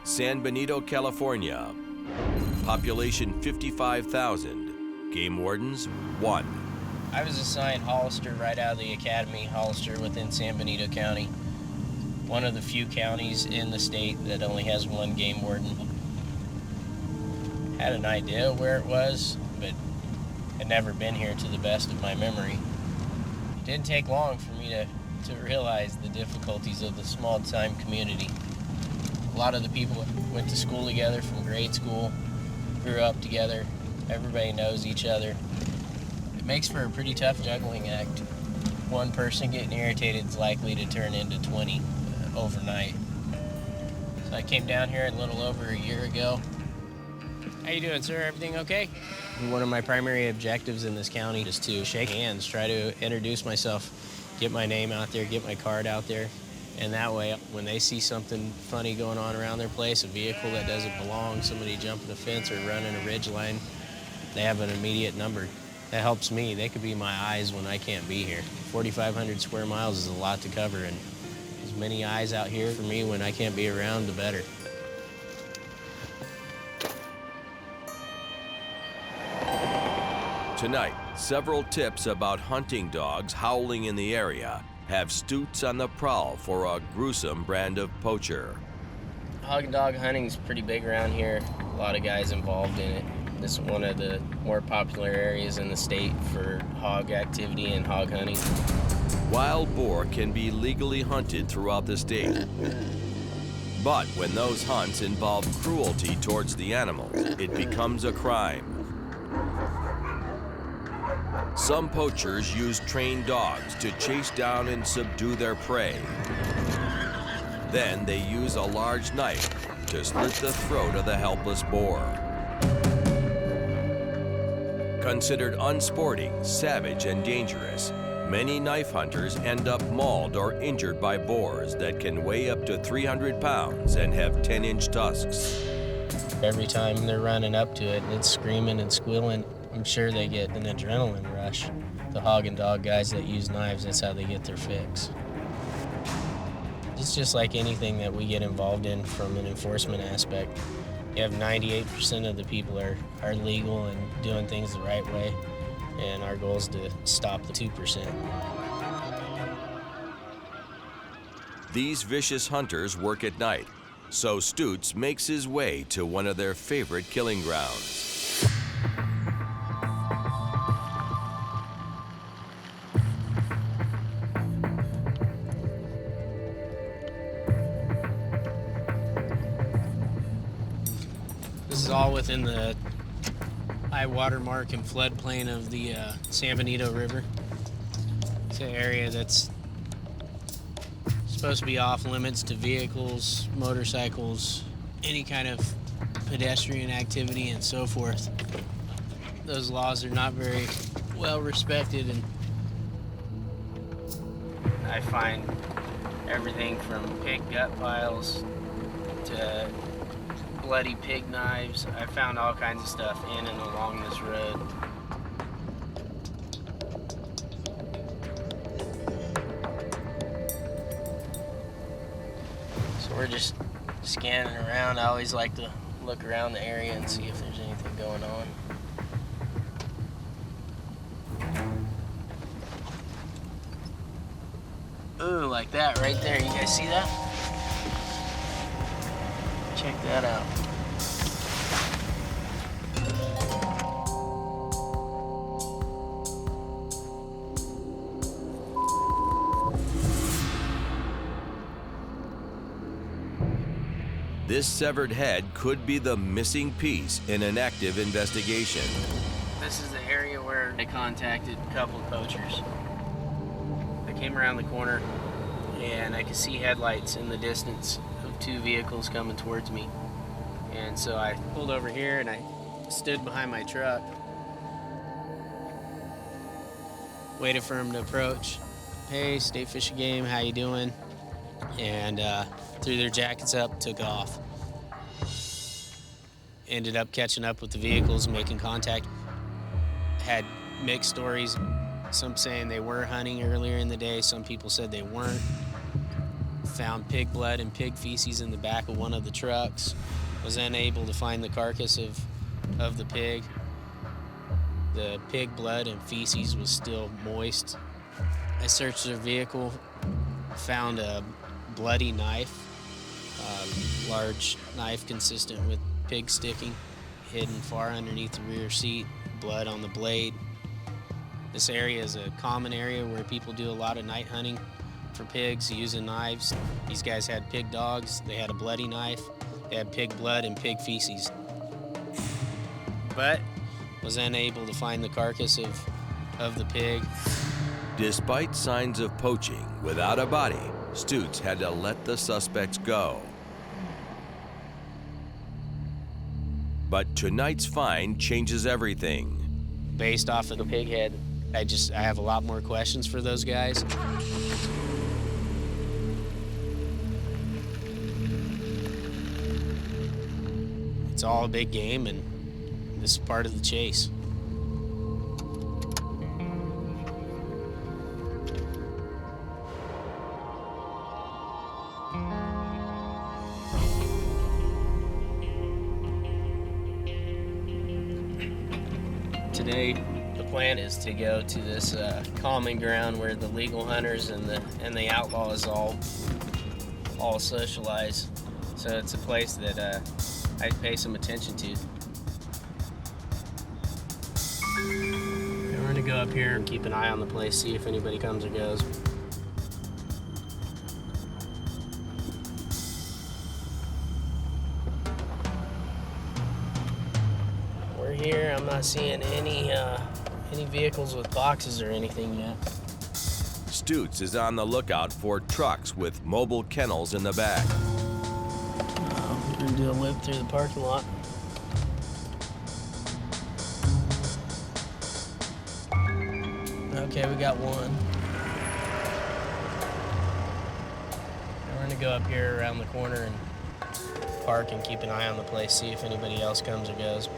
San Benito, California. Population 55,000. Game wardens, 1. I was assigned Hollister right out of the academy, Hollister within San Benito County. One of the few counties in the state that only has 1 game warden. Had an idea where it was, but had never been here to the best of my memory. It didn't take long for me to realize the difficulties of the small-time community. A lot of the people went to school together from grade school, grew up together, everybody knows each other. It makes for a pretty tough juggling act. One person getting irritated is likely to turn into 20 overnight. So I came down here a little over a year ago. How you doing, sir? Everything okay? One of my primary objectives in this county is to shake hands, try to introduce myself, get my name out there, get my card out there. And that way, when they see something funny going on around their place, a vehicle that doesn't belong, somebody jumping a fence or running a ridge line, they have an immediate number. That helps me. They could be my eyes when I can't be here. 4,500 square miles is a lot to cover, and as many eyes out here for me when I can't be around, the better. Tonight, several tips about hunting dogs howling in the area have Stoots on the prowl for a gruesome brand of poacher. Hog and dog hunting is pretty big around here. A lot of guys involved in it. This is one of the more popular areas in the state for hog activity and hog hunting. Wild boar can be legally hunted throughout the state. But when those hunts involve cruelty towards the animals, it becomes a crime. Some poachers use trained dogs to chase down and subdue their prey. Then they use a large knife to slit the throat of the helpless boar. Considered unsporting, savage, and dangerous, many knife hunters end up mauled or injured by boars that can weigh up to 300 pounds and have 10-inch tusks. Every time they're running up to it and it's screaming and squealing, I'm sure they get an adrenaline rush. The hog and dog guys that use knives, that's how they get their fix. It's just like anything that we get involved in from an enforcement aspect. You have 98% of the people are legal and doing things the right way, and our goal is to stop the 2%. These vicious hunters work at night, so Stoots makes his way to one of their favorite killing grounds. This is all within the high water mark and floodplain of the San Benito River. It's an area that's supposed to be off limits to vehicles, motorcycles, any kind of pedestrian activity and so forth. Those laws are not very well respected, and I find everything from pig gut piles to bloody pig knives. I found all kinds of stuff in and along this road. So we're just scanning around. I always like to look around the area and see if there's anything going on. Ooh, like that right there. You guys see that? Check that out. This severed head could be the missing piece in an active investigation. This is the area where I contacted a couple of poachers. I came around the corner and I could see headlights in the distance of 2 vehicles coming towards me. And so I pulled over here and I stood behind my truck, waited for him to approach. Hey, State Fish and Game, how you doing? And threw their jackets up, took off. Ended up catching up with the vehicles, making contact. Had mixed stories, some saying they were hunting earlier in the day, some people said they weren't. Found pig blood and pig feces in the back of one of the trucks. Was unable to find the carcass of the pig. The pig blood and feces was still moist. I searched their vehicle, found a bloody knife, a large knife consistent with pig sticking, hidden far underneath the rear seat, blood on the blade. This area is a common area where people do a lot of night hunting for pigs using knives. These guys had pig dogs, they had a bloody knife, they had pig blood and pig feces. But was unable to find the carcass of the pig. Despite signs of poaching without a body, Stutes had to let the suspects go. But tonight's find changes everything. Based off of the pig head, I have a lot more questions for those guys. It's all a big game, and this is part of the chase. Today, the plan is to go to this common ground where the legal hunters and the outlaws all socialize. So it's a place that I pay some attention to. We're gonna go up here and keep an eye on the place, see if anybody comes or goes. We're here. I'm not seeing any vehicles with boxes or anything yet. Stutes is on the lookout for trucks with mobile kennels in the back. We're gonna do a loop through the parking lot. Okay, we got one. And we're gonna go up here around the corner and park and keep an eye on the place, see if anybody else comes or goes.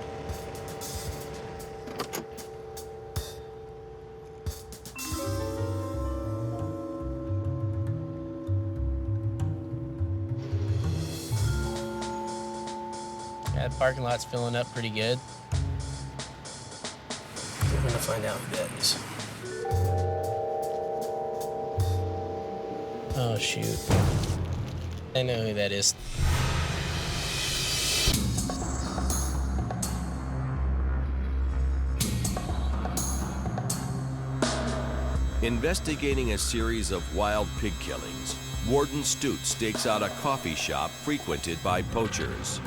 Yeah, the parking lot's filling up pretty good. We're gonna find out who that is. Oh, shoot. I know who that is. Investigating a series of wild pig killings, Warden Stutes stakes out a coffee shop frequented by poachers.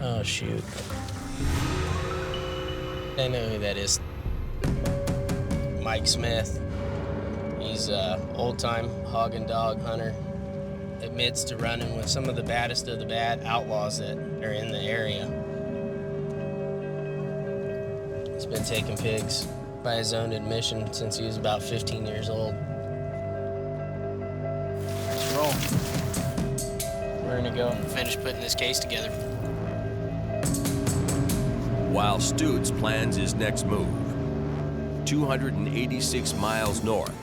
Oh, shoot. I know who that is. Mike Smith. He's an old-time hog and dog hunter. Admits to running with some of the baddest of the bad outlaws that are in the area. He's been taking pigs by his own admission since he was about 15 years old. Let's roll. We're gonna go and finish putting this case together. While Stutes plans his next move, 286 miles north,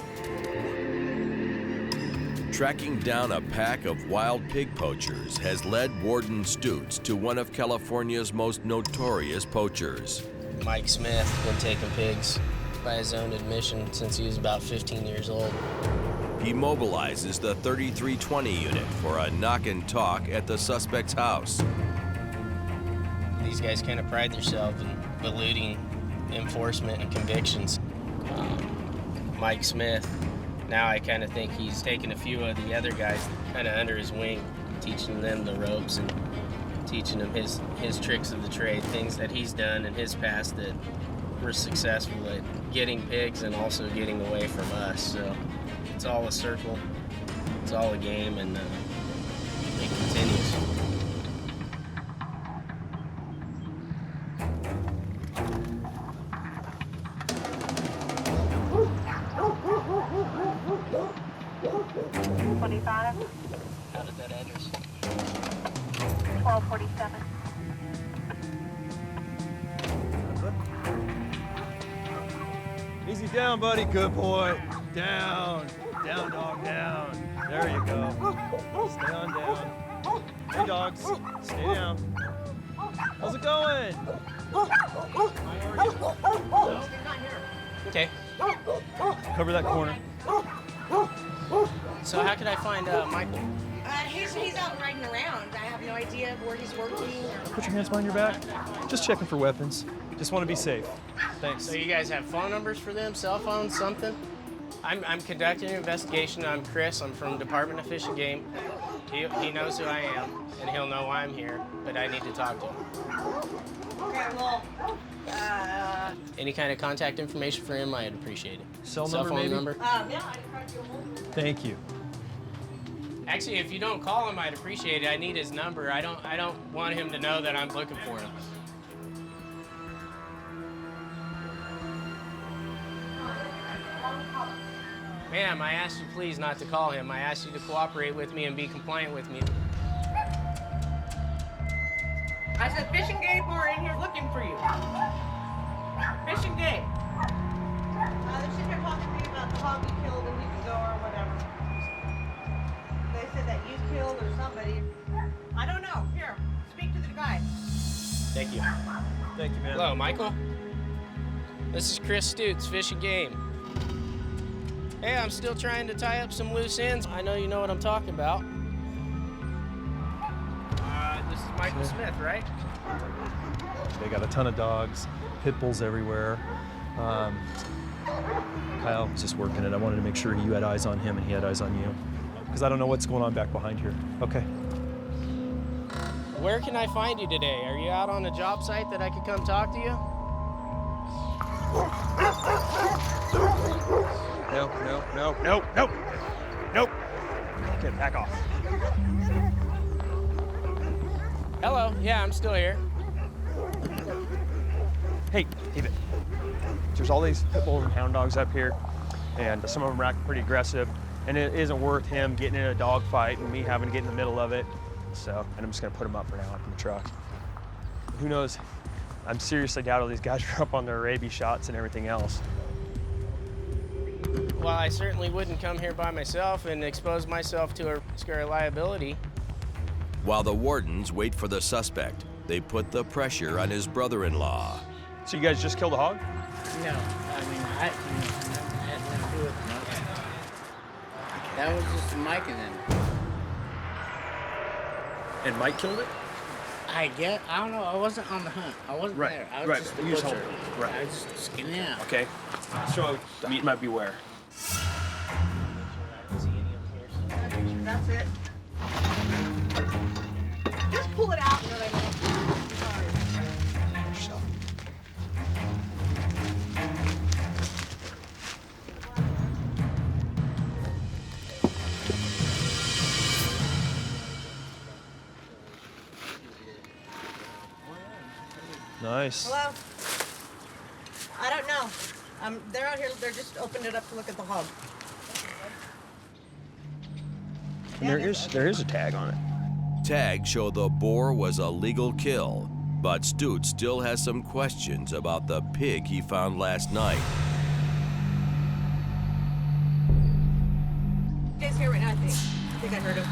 tracking down a pack of wild pig poachers has led Warden Stutes to one of California's most notorious poachers. Mike Smith been taking pigs by his own admission since he was about 15 years old. He mobilizes the 3320 unit for a knock and talk at the suspect's house. These guys kind of pride themselves in eluding enforcement and convictions. Mike Smith, now I kind of think he's taken a few of the other guys kind of under his wing, teaching them the ropes and teaching them his tricks of the trade, things that he's done in his past that were successful at getting pigs and also getting away from us. So it's all a circle, it's all a game, and it continues. 25. How did that address? 1247. Easy down, buddy. Good boy. Down. Down, dog, down. There you go. Stay on down. Hey, dogs. Stay down. How's it going? Okay. Cover that corner. So how can I find Michael? He's out riding around. I have no idea where he's working. Put your hands behind your back. Just checking for weapons. Just want to be safe. Thanks. So you guys have phone numbers for them, cell phones, something? I'm conducting an investigation. I'm Chris. I'm from Department of Fish and Game. He knows who I am, and he'll know why I'm here, but I need to talk to him. Okay, well, Any kind of contact information for him, I'd appreciate it. Cell Cell number, phone maybe? number? yeah, I can try to get hold of him. Thank you. Actually, if you don't call him, I'd appreciate it. I need his number. I don't want him to know that I'm looking for him. Ma'am, I asked you please not to call him. I asked you to cooperate with me and be compliant with me. I said Fish and Game are in here looking for you. Fish and Game. They're sitting here talking to me about the hog you killed a week ago or whatever. They said that you killed or somebody. I don't know. Here, speak to the guy. Thank you. Thank you, man. Hello, Michael. This is Chris Stutes, Fish and Game. Hey, I'm still trying to tie up some loose ends. I know you know what I'm talking about. This is Michael Smith, right? They got a ton of dogs, pit bulls everywhere. Kyle was just working it. I wanted to make sure you had eyes on him and he had eyes on you. Because I don't know what's going on back behind here. Okay. Where can I find you today? Are you out on a job site that I could come talk to you? No. Okay, back off. Hello, yeah, I'm still here. Hey, David. There's all these pit bulls and hound dogs up here, and some of them are acting pretty aggressive, and it isn't worth him getting in a dog fight and me having to get in the middle of it. So, and I'm just gonna put him up for now in the truck. Who knows? I'm seriously doubt all these guys are up on their rabies shots and everything else. Well, I certainly wouldn't come here by myself and expose myself to a risk or a liability. While the wardens wait for the suspect, they put the pressure on his brother-in-law. So you guys just killed a hog? No, I mean, I had nothing to do with it. That was just Mike and them. And Mike killed it? I don't know, I wasn't on the hunt. I wasn't there. I was just the you just butcher. hold it. Right. I was just skinning out. Okay. So meat might be where? That's it. Just pull it out. You know what I mean? Nice. Hello? I don't know. They're out here. They're just opened it up to look at the hog. And there is a tag on it. Tags show the boar was a legal kill, but Stutes still has some questions about the pig he found last night. He's here right now, I think. I think I heard him.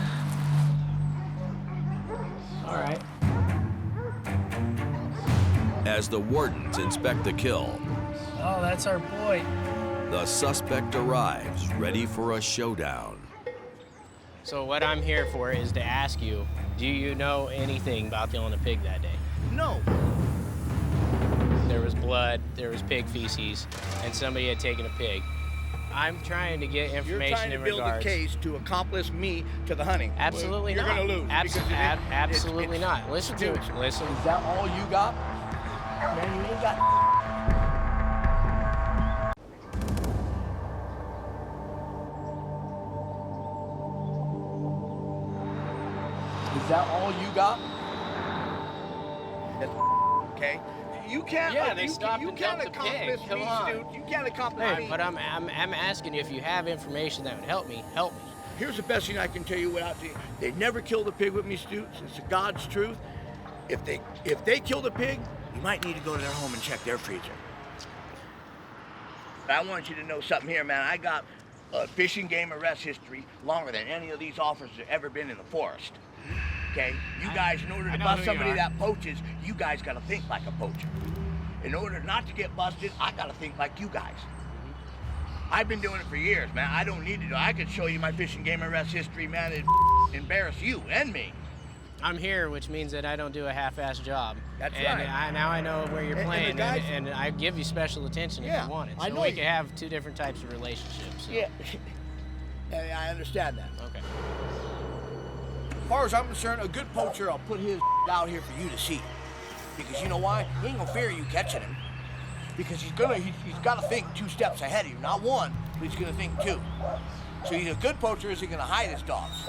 All right. As the wardens inspect the kill, Oh, that's our boy. the suspect arrives, ready for a showdown. So what I'm here for is to ask you, do you know anything about killing a pig that day? No. There was blood, there was pig feces, and somebody had taken a pig. I'm trying to get You're information trying to in build regards. a case to accomplish me to the hunting. Absolutely You're not. gonna lose. because Absolutely it's- not. Listen to it's- me. Listen. Is that all you got? Man, you ain't got. Is that all you got? Okay. you can't. Yeah, they stopped you and can't dumped the pig. accomplish Come me, on. dude. You can't accomplish me. But I'm asking you, if you have information that would help me, help me. Here's the best thing I can tell you without the. They never killed a pig with me, Stoots. It's God's truth. If they killed a pig, you might need to go to their home and check their freezer. But I want you to know something here, man. I got a fishing game arrest history longer than any of these officers have ever been in the forest. Okay? You guys, in order to bust somebody that poaches, you guys got to think like a poacher. In order not to get busted, I got to think like you guys. I've been doing it for years, man. I don't need to do it. I could show you my fishing game arrest history, man. It'd embarrass you and me. I'm here, which means that I don't do a half-assed job. That's and right. Now I know where you're playing, guys, and I give you special attention if you want it. I So know we you. can have two different types of relationships. So. Yeah. Yeah, I understand that. Okay. As far as I'm concerned, a good poacher will put his out here for you to see. Because you know why? He ain't gonna fear you catching him. Because he's got to think 2 steps ahead of you. Not 1, but he's gonna think 2. So he's a good poacher, isn't gonna hide his dogs.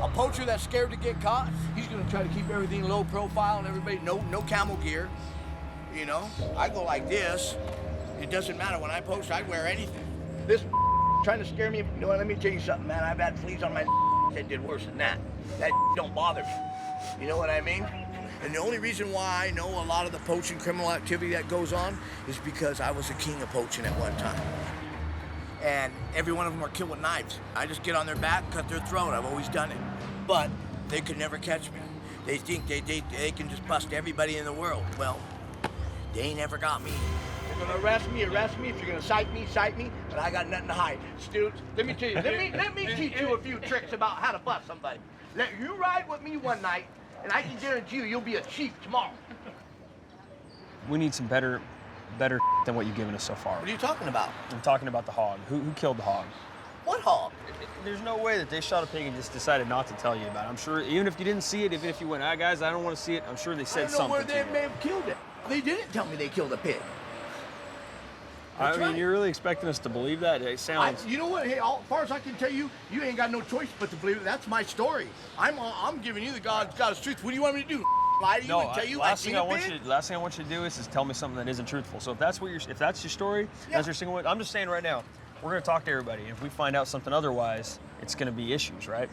A poacher that's scared to get caught, he's gonna try to keep everything low profile and everybody, no camel gear. You know, I go like this. It doesn't matter when I poach, I wear anything. This trying to scare me, you know what, let me tell you something, man. I've had fleas on my that did worse than that. That don't bother me. You know what I mean? And the only reason why I know a lot of the poaching criminal activity that goes on is because I was the king of poaching at one time. And every one of them are killed with knives. I just get on their back, cut their throat. I've always done it. But they could never catch me. They think they can just bust everybody in the world. Well, they ain't ever got me. You're gonna arrest me. If you're gonna cite me, but I got nothing to hide. Stoots, let me tell you, let me teach you a few tricks about how to bust somebody. Let you ride with me one night, and I can guarantee you'll be a chief tomorrow. We need some better than what you've given us so far. What are you talking about? I'm talking about the hog. Who killed the hog? What hog? There's no way that they shot a pig and just decided not to tell you about it. I'm sure, even if you didn't see it, even if you went, guys, I don't want to see it, I'm sure they said something I don't know where to they you. may have killed it. They didn't tell me they killed a pig. I That's mean, right. You're really expecting us to believe that? It sounds... You know what? Hey, as far as I can tell you, you ain't got no choice but to believe it. That's my story. I'm giving you the God's truth. What do you want me to do? Lie to you and tell you last thing I want you to do is tell me something that isn't truthful. So if that's your story, that's your single one. I'm just saying right now, we're gonna talk to everybody. If we find out something otherwise, it's gonna be issues, right?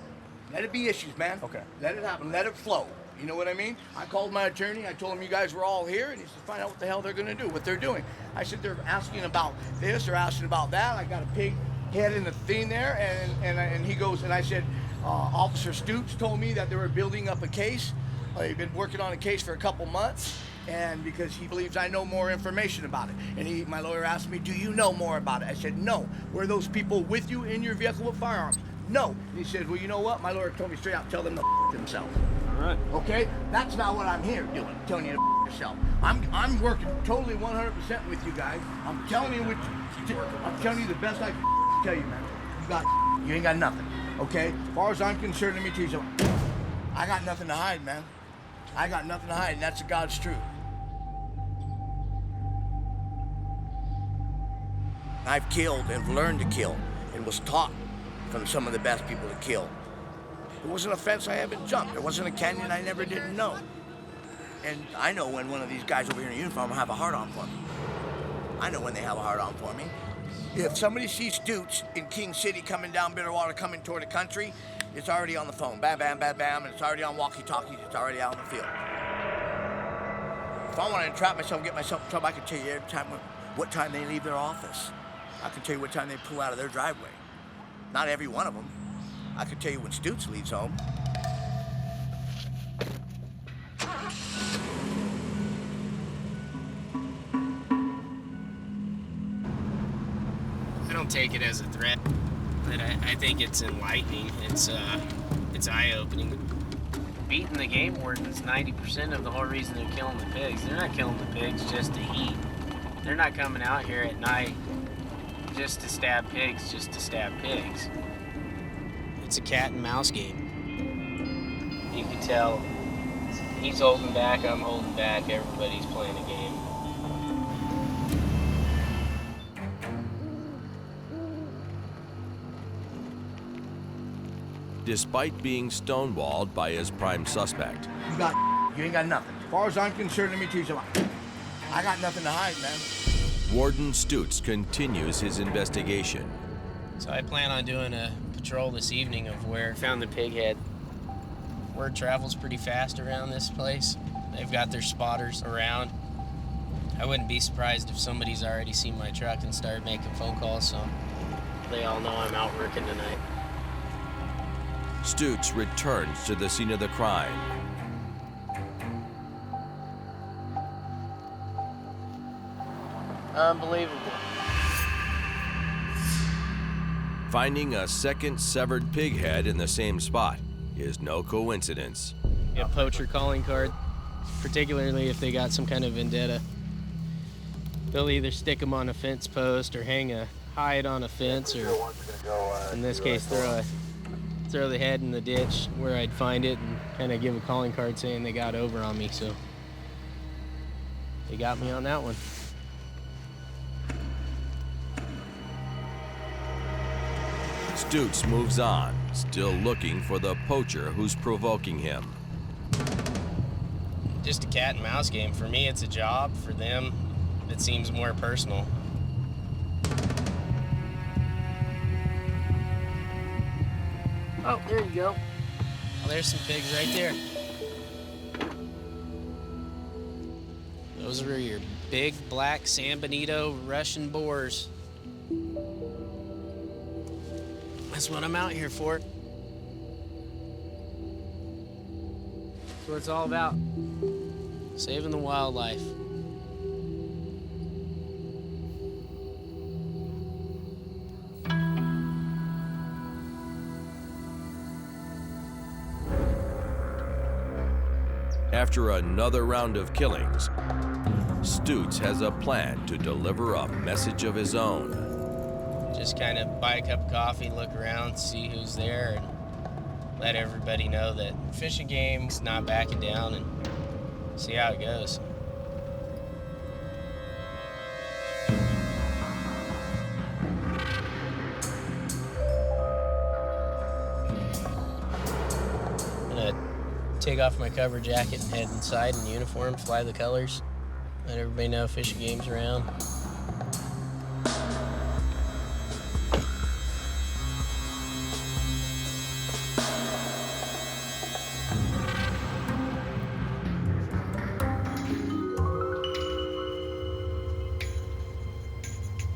Let it be issues, man. Okay. Let it happen. Let it flow. You know what I mean? I called my attorney. I told him you guys were all here, and he said, find out what the hell they're gonna do, what they're doing. I said, they're asking about this, they're asking about that. I got a pig head in the thing there, and he goes, and I said, Officer Stoops told me that they were building up a case. They've been working on a case for a couple months, and because he believes I know more information about it. And my lawyer asked me, do you know more about it? I said, no. Were those people with you in your vehicle with firearms? No. And he said, well, you know what? My lawyer told me straight out, tell them to themselves. All right. Okay? That's not what I'm here doing, telling you to yourself. I'm working totally 100% with you guys. I'm telling you the best I can tell you, man. You ain't got nothing. Okay? As far as I'm concerned, let me tell you something. I got nothing to hide, man. I got nothing to hide, and that's God's truth. I've killed and learned to kill and was taught from some of the best people to kill. There wasn't a fence I haven't jumped. There wasn't a canyon I never didn't know. And I know when one of these guys over here in uniform will have a hard-on for me. I know when they have a hard-on for me. If somebody sees Stoots in King City coming down Bitterwater, coming toward the country, it's already on the phone. Bam, bam, bam, bam, and it's already on walkie-talkies. It's already out in the field. If I want to entrap myself and get myself in trouble, I can tell you every time what time they leave their office. I can tell you what time they pull out of their driveway. Not every one of them. I can tell you when Stoots leaves home. I don't take it as a threat, but I think it's enlightening. It's eye-opening. Beating the game warden's 90% of the whole reason they're killing the pigs. They're not killing the pigs just to eat. They're not coming out here at night just to stab pigs, just to stab pigs. It's a cat and mouse game. You can tell he's holding back, I'm holding back, everybody's playing a game. Despite being stonewalled by his prime suspect, You ain't got nothing. As far as I'm concerned, let me tell you something. I got nothing to hide, man. Warden Stutz continues his investigation. So I plan on doing a patrol this evening of where I found the pig head. Word travels pretty fast around this place. They've got their spotters around. I wouldn't be surprised if somebody's already seen my truck and started making phone calls, so they all know I'm out working tonight. Stutz returns to the scene of the crime. Unbelievable. Finding a second severed pig head in the same spot is no coincidence. A poacher calling card, particularly if they got some kind of vendetta. They'll either stick them on a fence post or hang a hide on a fence, or in this case, throw the head in the ditch where I'd find it and kind of give a calling card saying they got over on me. So they got me on that one. Stutz moves on, still looking for the poacher who's provoking him. Just a cat and mouse game. For me, it's a job. For them, it seems more personal. Oh, there you go. Well, there's some pigs right there. Those are your big black San Benito Russian boars. That's what I'm out here for. That's what it's all about. Saving the wildlife. After another round of killings, Stutz has a plan to deliver a message of his own. Just kind of buy a cup of coffee, look around, see who's there, and let everybody know that fishing game's not backing down, and see how it goes. I'm gonna take off my cover jacket and head inside in uniform, fly the colors, let everybody know fishing game's around.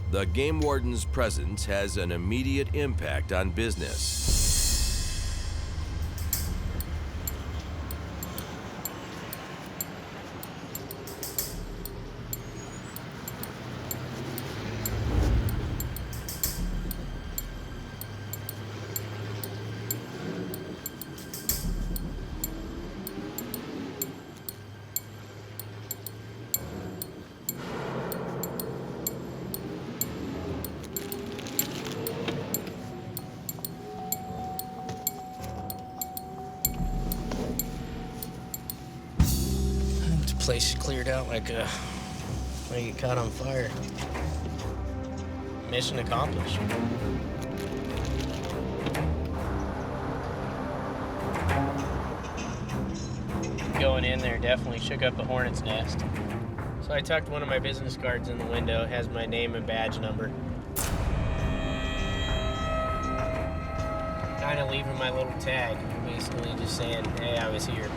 The game warden's presence has an immediate impact on business. Place cleared out like it caught on fire. Mission accomplished. Going in there definitely shook up the hornet's nest. So I tucked one of my business cards in the window. It has my name and badge number. Kind of leaving my little tag, basically just saying, hey, I was here.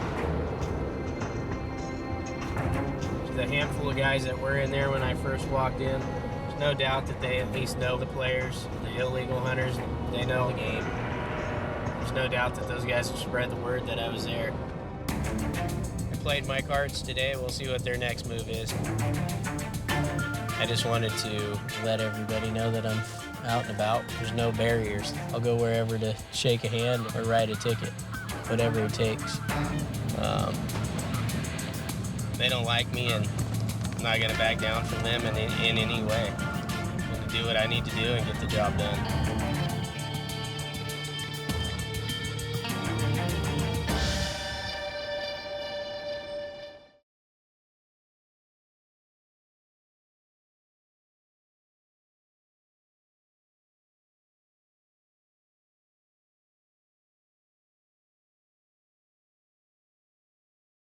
The handful of guys that were in there when I first walked in, there's no doubt that they at least know the players, the illegal hunters, they know the game. There's no doubt that those guys will spread the word that I was there. I played my cards today, we'll see what their next move is. I just wanted to let everybody know that I'm out and about. There's no barriers. I'll go wherever to shake a hand or write a ticket, whatever it takes. They don't like me, and I'm not gonna back down from them in any way. I'm gonna do what I need to do and get the job done.